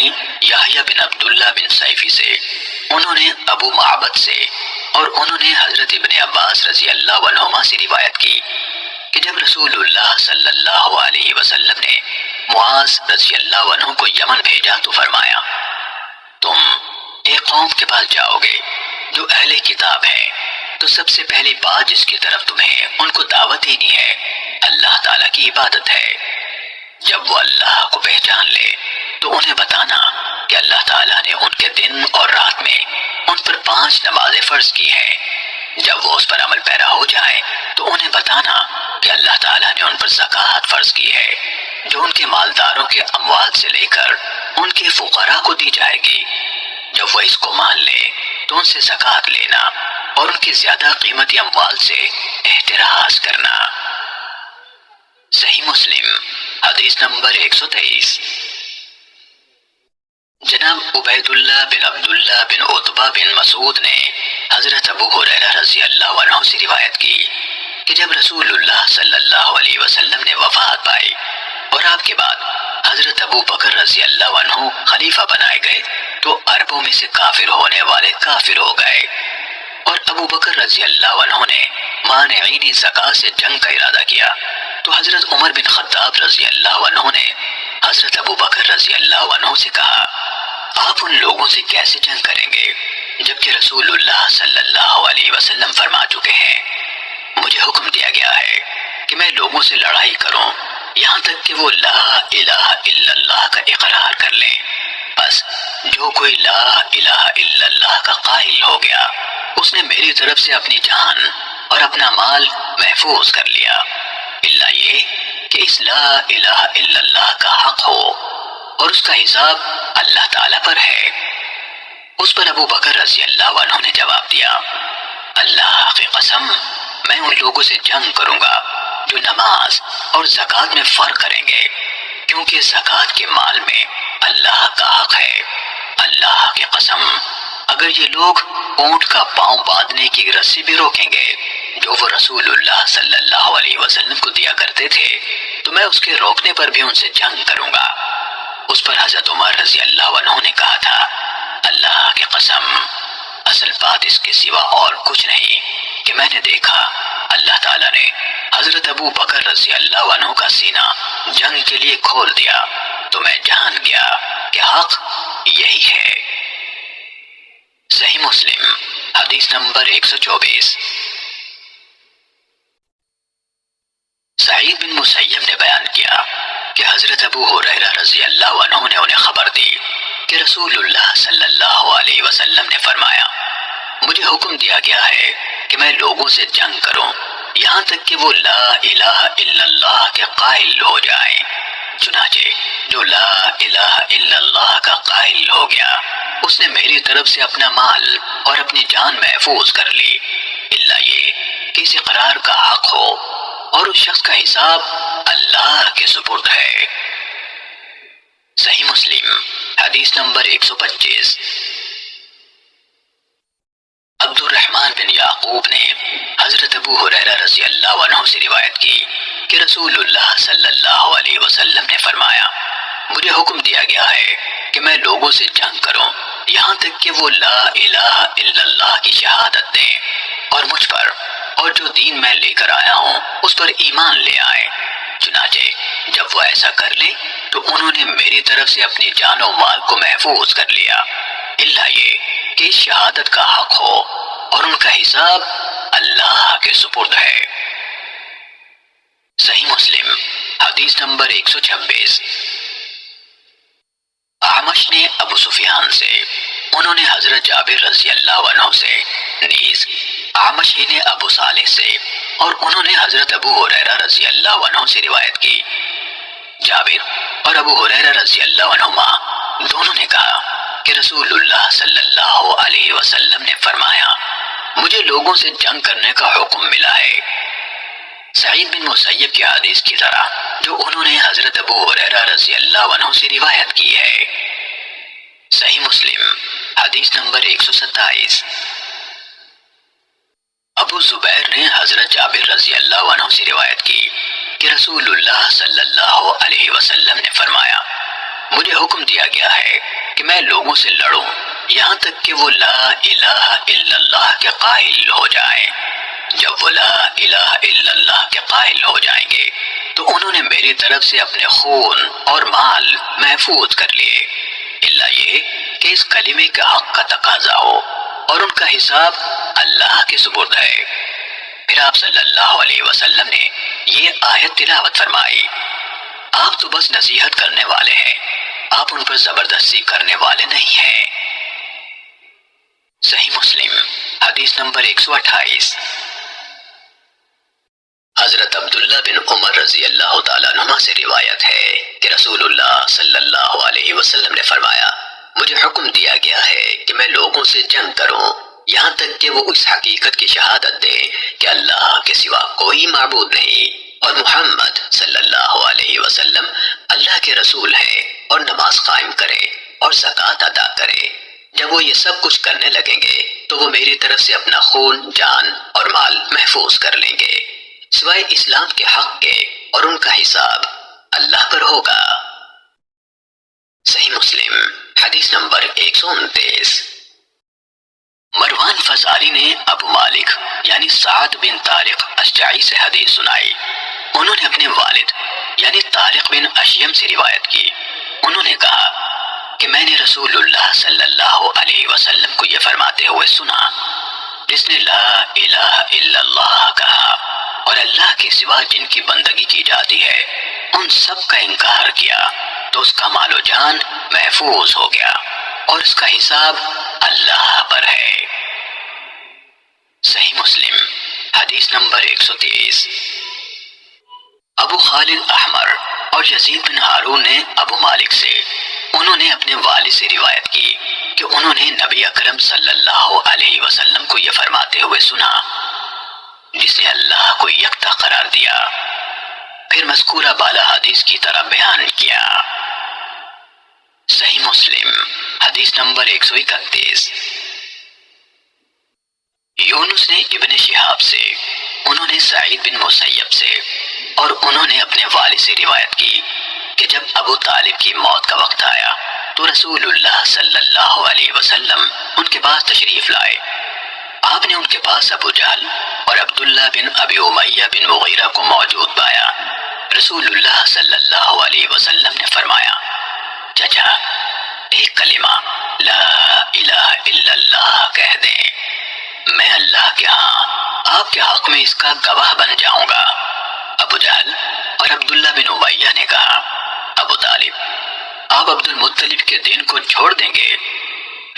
نہیں یحییٰ بن عبداللہ بن سیفی سے، انہوں نے ابو معبد سے، اور انہوں نے حضرت ابن عباس رضی اللہ عنہما سے روایت کی کہ جب رسول اللہ صلی اللہ علیہ وسلم نے معاذ رضی اللہ عنہ کو یمن بھیجا تو فرمایا، تم ایک قوم کے پاس جاؤ گے جو اہل کتاب ہیں، تو سب سے پہلی بات جس کی طرف تمہیں ان کو دعوت دینی ہے اللہ تعالیٰ کی عبادت ہے۔ جب وہ اللہ کو پہچان لے تو انہیں بتانا کہ اللہ تعالیٰ نے ان کے دن اور رات میں ان پر 5 نمازیں فرض کی ہیں۔ جب وہ اس پر عمل پیرا ہو جائیں تو انہیں بتانا کہ اللہ تعالیٰ نے ان پر زکوٰۃ فرض کی ہے جو ان کے مالداروں کے اموال سے لے کر ان کے فقراء کو دی جائے گی۔ جب وہ اس کو مان لے تو ان سے زکوٰۃ لینا اور ان کی زیادہ قیمتی اموال سے احتراز کرنا۔ صحیح مسلم حدیث نمبر 123۔ جناب عبید اللہ بن عبداللہ بن عتبہ بن مسعود نے حضرت ابو ہریرہ رضی اللہ عنہ سے روایت کی کہ جب رسول اللہ صلی اللہ علیہ وسلم نے وفات پائی اور آپ کے بعد حضرت ابو بکر رضی اللہ عنہ خلیفہ بنائے گئے تو عربوں میں سے کافر ہونے والے کافر ہو گئے، اور ابو بکر رضی اللہ عنہ نے مانعین زکوٰۃ سے جنگ کا ارادہ کیا تو حضرت عمر بن خطاب رضی اللہ عنہ نے حضرت ابو بکر رضی اللہ عنہ سے کہا، آپ ان لوگوں سے کیسے جنگ کریں گے جبکہ رسول اللہ صلی اللہ علیہ وسلم فرما چکے ہیں، مجھے حکم دیا گیا ہے کہ میں لوگوں سے لڑائی کروں یہاں تک کہ وہ لا الہ الا اللہ کا اقرار کر لیں، بس جو کوئی لا الہ الا اللہ کا قائل ہو گیا اس نے میری طرف سے اپنی جان اور اپنا مال محفوظ کر لیا، الا یہ کہ اس لا الہ الا اللہ کا حق ہو اور اس کا حساب اللہ تعالیٰ پر ہے۔ اس پر ابو بکر رضی اللہ عنہ نے جواب دیا، اللہ کی قسم میں ان لوگوں سے جنگ کروں گا جو نماز اور زکوٰۃ میں فرق کریں گے، کیونکہ زکوٰۃ کے مال میں اللہ کا حق ہے۔ اللہ کی قسم اگر یہ لوگ اونٹ کا پاؤں باندھنے کی رسی بھی روکیں گے جو وہ رسول اللہ صلی اللہ علیہ وسلم کو دیا کرتے تھے تو میں اس کے روکنے پر بھی ان سے جنگ کروں گا۔ اس پر حضرت عمر رضی اللہ عنہ نے کہا تھا، اللہ کی قسم اصل بات اس کے سوا اور کچھ نہیں کہ میں نے دیکھا اللہ تعالیٰ نے حضرت ابو بکر رضی اللہ عنہ کا سینہ جنگ کے لیے کھول دیا تو میں جان گیا کہ حق یہی ہے۔ صحیح مسلم حدیث نمبر 124۔ سعید بن مسیب نے بیان کیا کہ حضرت ابو ہریرہ رضی اللہ عنہ نے انہیں خبر دی کہ رسول اللہ صلی اللہ علیہ وسلم نے فرمایا، مجھے حکم دیا گیا ہے کہ میں لوگوں سے جنگ کروں یہاں تک کہ وہ لا الہ الا اللہ کے قائل ہو جائیں، چنانچہ جو لا الہ الا اللہ کا قائل ہو گیا اس نے میری طرف سے اپنا مال اور اپنی جان محفوظ کر لی، الا یہ کہ اس اقرار کا حق ہو اور اس شخص کا حساب اللہ کے سپرد ہے۔ صحیح مسلم حدیث نمبر 125۔ عبد الرحمن بن یعقوب نے حضرت ابو ہریرہ رضی اللہ عنہ سے روایت کی کہ رسول اللہ صلی اللہ علیہ وسلم نے فرمایا، مجھے حکم دیا گیا ہے کہ میں لوگوں سے جنگ کروں یہاں تک کہ وہ لا الہ الا اللہ کی شہادت دیں اور مجھ پر اور جو دین میں لے کر آیا ہوں اس پر ایمان لے آئیں، چنانچہ جب وہ ایسا کر لے تو انہوں نے میری طرف سے اپنی جان و مال کو محفوظ کر لیا، الا یہ کہ اس شہادت کا حق ہو اور ان کا حساب اللہ کے سپرد ہے۔ صحیح مسلم حدیث نمبر 126۔ اعمش نے ابو سفیان سے، انہوں نے حضرت جابر رضی اللہ عنہ سے، نیز اعمش ہی نے ابو صالح سے اور انہوں نے حضرت ابو ہریرہ رضی اللہ عنہ سے روایت کی، جابر اور ابو ہریرہ رضی اللہ عنہما دونوں نے کہا کہ رسول اللہ صلی اللہ علیہ وسلم نے فرمایا، مجھے لوگوں سے جنگ کرنے کا حکم ملا ہے۔ سعید بن مسیب کی حدیث کی طرح جو انہوں نے حضرت ابو ہریرہ رضی اللہ عنہ سے روایت کی ہے۔ صحیح مسلم حدیث نمبر 127۔ ابو زبیر نے حضرت جابر رضی اللہ عنہ سے روایت کی کہ رسول اللہ صلی اللہ علیہ وسلم نے فرمایا، مجھے حکم دیا گیا ہے کہ میں لوگوں سے لڑوں یہاں تک کہ وہ لا الہ الا اللہ کے قائل ہو جائیں۔ جب وہ لا الہ الا اللہ کے قائل ہو جائیں گے تو انہوں نے میری طرف سے اپنے خون اور مال محفوظ کر لیے، الا یہ کہ اس کلمے کے حق کا تقاضا ہو اور ان کا حساب اللہ کے سپرد ہے۔ پھر آپ صلی اللہ علیہ وسلم نے یہ آیت تلاوت فرمائی، آپ تو بس نصیحت کرنے والے ہیں، آپ ان پر زبردستی کرنے والے نہیں ہیں۔ صحیح مسلم حدیث نمبر 128۔ حضرت عبداللہ بن عمر رضی اللہ تعالیٰ عنہ سے روایت ہے کہ رسول اللہ صلی اللہ علیہ وسلم نے فرمایا، مجھے حکم دیا گیا ہے کہ میں لوگوں سے جنگ کروں یہاں تک کہ وہ اس حقیقت کی شہادت دیں کہ اللہ کے سوا کوئی معبود نہیں اور محمد صلی اللہ علیہ وسلم اللہ کے رسول ہیں، اور نماز قائم کرے اور زکوٰۃ ادا کرے۔ جب وہ یہ سب کچھ کرنے لگیں گے تو وہ میری طرف سے اپنا خون، جان اور مال محفوظ کر لیں گے سوائے اسلام کے حق کے، اور ان کا حساب اللہ پر ہوگا۔ صحیح مسلم حدیث نمبر 129۔ مروان فزاری نے ابو مالک یعنی سعد بن طارق اشجعی سے حدیث سنائی۔ انہوں نے اپنے والد یعنی طارق بن اشیم سے روایت کی۔ انہوں نے کہا کہ میں نے رسول اللہ صلی اللہ علیہ وسلم کو یہ فرماتے ہوئے سنا، جس نے لا الہ الا اللہ کہا اور اللہ کے سوا جن کی بندگی کی جاتی ہے ان سب کا انکار کیا تو اس کا مال و جان محفوظ ہو گیا اور اس کا حساب اللہ پر ہے۔ صحیح مسلم حدیث نمبر 130۔ ابو خالد احمر اور یزید بن ہارون نے ابو مالک سے، انہوں نے اپنے والد سے روایت کی کہ انہوں نے نبی اکرم صلی اللہ علیہ وسلم کو یہ فرماتے ہوئے سنا، جس نے اللہ کو یکتا قرار دیا، پھر مذکورہ بالا حدیث کی طرح بیان کیا۔ صحیح مسلم حدیث نمبر 131۔ یونس نے ابن شہاب سے، انہوں نے سعید بن مسیب سے، اور انہوں نے اپنے والد سے روایت کی کہ جب ابو طالب کی موت کا وقت آیا تو رسول اللہ صلی اللہ علیہ وسلم ان کے پاس تشریف لائے۔ آپ نے ان کے پاس ابو جہل اور عبداللہ بن ابی امیہ بن مغیرہ کو موجود پایا۔ رسول اللہ صلی اللہ علیہ وسلم نے فرمایا، چچا ایک کلمہ لا الہ الا اللہ کہہ دیں، میں اللہ کے ہاں آپ کے حق میں اس کا گواہ بن جاؤں گا۔ ابو جہل اور عبداللہ بن امیہ نے کہا، ابو طالب آپ عبد المطلب کے دین کو چھوڑ دیں گے؟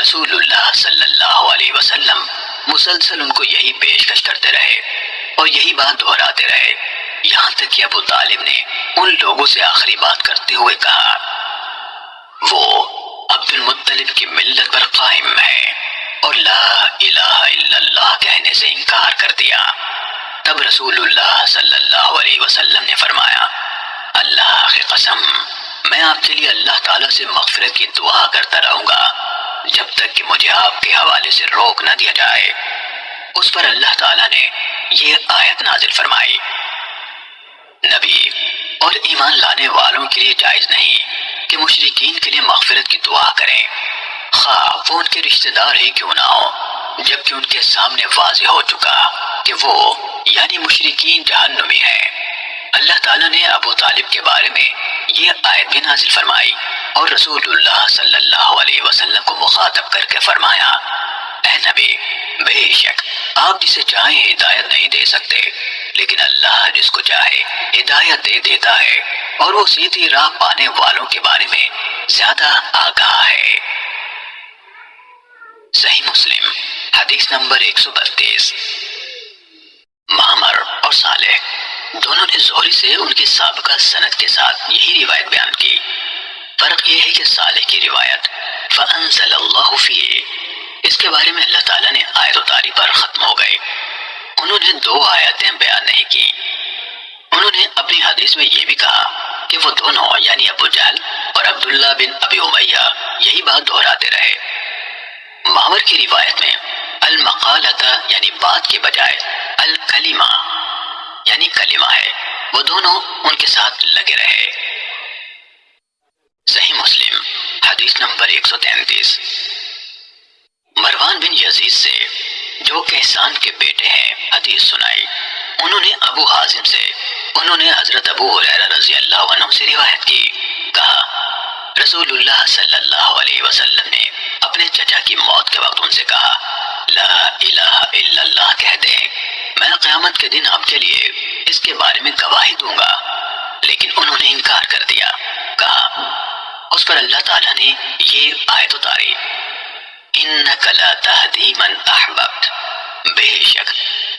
رسول اللہ صلی اللہ علیہ وسلم مسلسل ان کو یہی پیشکش کرتے رہے اور یہی بات دہراتے رہے، یہاں تک کہ ابو طالب نے ان لوگوں سے آخری بات کرتے ہوئے کہا، وہ عبد المطلب کی ملت پر قائم ہے اور لا الہ الا اللہ کہنے سے انکار کر دیا۔ تب رسول اللہ صلی اللہ علیہ وسلم نے فرمایا، اللہ کی قسم میں آپ کے لیے اللہ تعالیٰ سے مغفرت کی دعا کرتا رہوں گا جب تک کہ مجھے آپ کے حوالے سے روک نہ دیا جائے۔ اس پر اللہ تعالیٰ نے یہ آیت نازل فرمائی، نبی اور ایمان لانے والوں کے لیے جائز نہیں کہ مشرکین کے لیے مغفرت کی دعا کریں، خواہ وہ ان کے رشتہ دار ہی کیوں نہ ہو، جبکہ ان کے سامنے واضح ہو چکا کہ وہ یعنی مشرکین جہنمی ہیں۔ اللہ تعالیٰ نے ابو طالب کے بارے میں یہ آیت بھی نازل فرمائی اور رسول اللہ صلی اللہ علیہ وسلم کو مخاطب کر کے فرمایا، اے نبی بے شک آپ جسے چاہیں ہدایت نہیں دے سکتے، لیکن اللہ جس کو چاہے ہدایت دے دیتا ہے اور وہ سیدھی راہ پانے والوں کے بارے میں زیادہ آگاہ ہے۔ صحیح مسلم حدیث نمبر 132۔ معمر اور صالح دونوں نے زہری سے ان کی سابقہ سند کے ساتھ یہی روایت بیان کی، فرق یہ ہے کہ صالح کی روایت فَأَنزَلَ اللَّهُ فِيهِ، اس کے بارے میں اللہ تعالیٰ نے آیت اتاری پر ختم ہو گئے، انہوں نے 2 آیتیں بیان نہیں کی۔ انہوں نے اپنی حدیث میں یہ بھی کہا کہ وہ دونوں یعنی ابو جہل اور عبداللہ بن ابی امیہ یہی بات دہراتے رہے۔ معمر کی روایت میں المقالۃ یعنی بات کے بجائے الکلمہ یعنی کلمہ ہے، وہ دونوں ان کے ساتھ لگے رہے۔ صحیح مسلم حدیث نمبر 133۔ مروان بن یزید سے جو کیسان کے بیٹے ہیں حدیث سنائی، انہوں نے ابو حازم سے، انہوں نے حضرت ابو ہریرہ رضی اللہ عنہ سے روایت کی، کہا رسول اللہ صلی اللہ علیہ وسلم نے اپنے چچا کی موت کے وقت ان سے کہا لا الہ الا اللہ کہہ دیں، میں قیامت کے دن آپ کے لیے اس کے بارے میں گواہی دوں گا، لیکن انہوں نے انکار کر دیا۔ کہا اس پر اللہ تعالیٰ نے یہ آیت اتاری انک لا تہدی من احببت، بے شک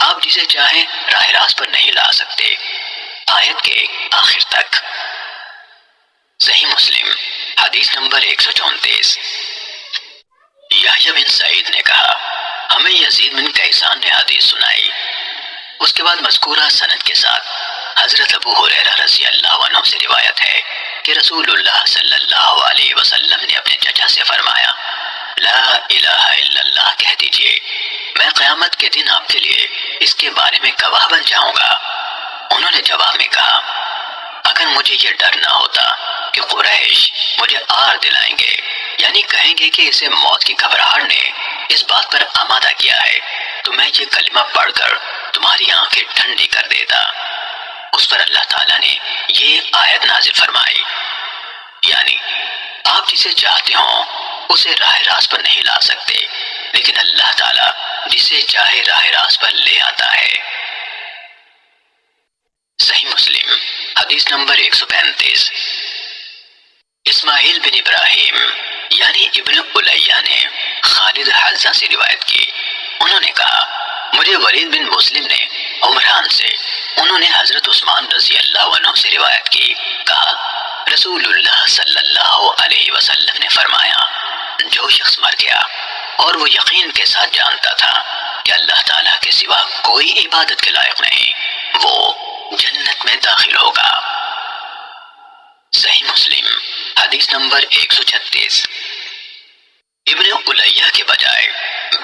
آپ جسے چاہیں راہ راست پر نہیں لا سکتے، آیت کے آخر تک۔ صحیح مسلم حدیث نمبر 134۔ یحییٰ بن سعید نے کہا ہمیں یزید بن کیسان نے حدیث سنائی، اس کے بعد مذکورہ سند کے ساتھ حضرت ابو ہریرہ رضی اللہ عنہ سے روایت ہے کہ رسول اللہ صلی اللہ علیہ وسلم نے اپنے چچا سے فرمایا لا الہ الا اللہ کہہ دیجئے، میں قیامت کے دن آپ کے لیے اس کے بارے میں گواہ بن جاؤں گا۔ انہوں نے جواب میں کہا اگر مجھے یہ ڈر نہ ہوتا کہ قریش مجھے آر دلائیں گے، یعنی کہیں گے کہ اسے موت کی گھبراہٹ نے اس بات پر آمادہ کیا ہے، تو میں یہ کلمہ پڑھ کر تمہاری آنکھیں ٹھنڈی کر دیتا۔ اس پر اللہ تعالیٰ نے یہ آیت نازل فرمائی، یعنی آپ جسے چاہتے ہوں اسے راہ راست پر نہیں لا سکتے، لیکن اللہ تعالیٰ جسے چاہے راہ راست پر لے آتا ہے۔ صحیح مسلم حدیث نمبر 135۔ اسماعیل بن ابراہیم یعنی ابن الیہ نے خالد حذا سے روایت کی، انہوں نے کہا مجھے ولید بن مسلم نے عمران سے، انہوں نے حضرت عثمان رضی اللہ عنہ سے روایت کی، کہا رسول اللہ صلی اللہ علیہ وسلم نے فرمایا جو شخص مر گیا اور وہ یقین کے ساتھ جانتا تھا کہ اللہ تعالیٰ کے سوا کوئی عبادت کے لائق نہیں، وہ جنت میں داخل ہوگا۔ صحیح مسلم حدیث نمبر 136۔ ابن الیہ کے بجائے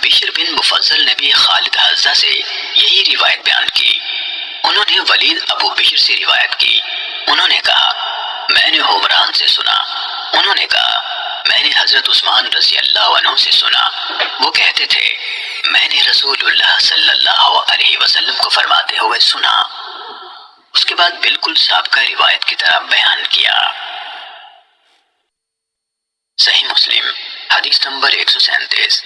بشر بن مفضل نے بھی خالد حذا سے یہی روایت بیان کی، انہوں نے ولید ابو بشر سے روایت کی، انہوں نے کہا میں نے عمران سے سنا، انہوں نے کہا میں نے حضرت عثمان رضی اللہ عنہ سے سنا، وہ کہتے تھے میں نے رسول اللہ صلی اللہ علیہ وسلم کو فرماتے ہوئے سنا، اس کے بعد بالکل سابقہ روایت کی طرح بیان کیا۔ صحیح مسلم حدیث نمبر 137۔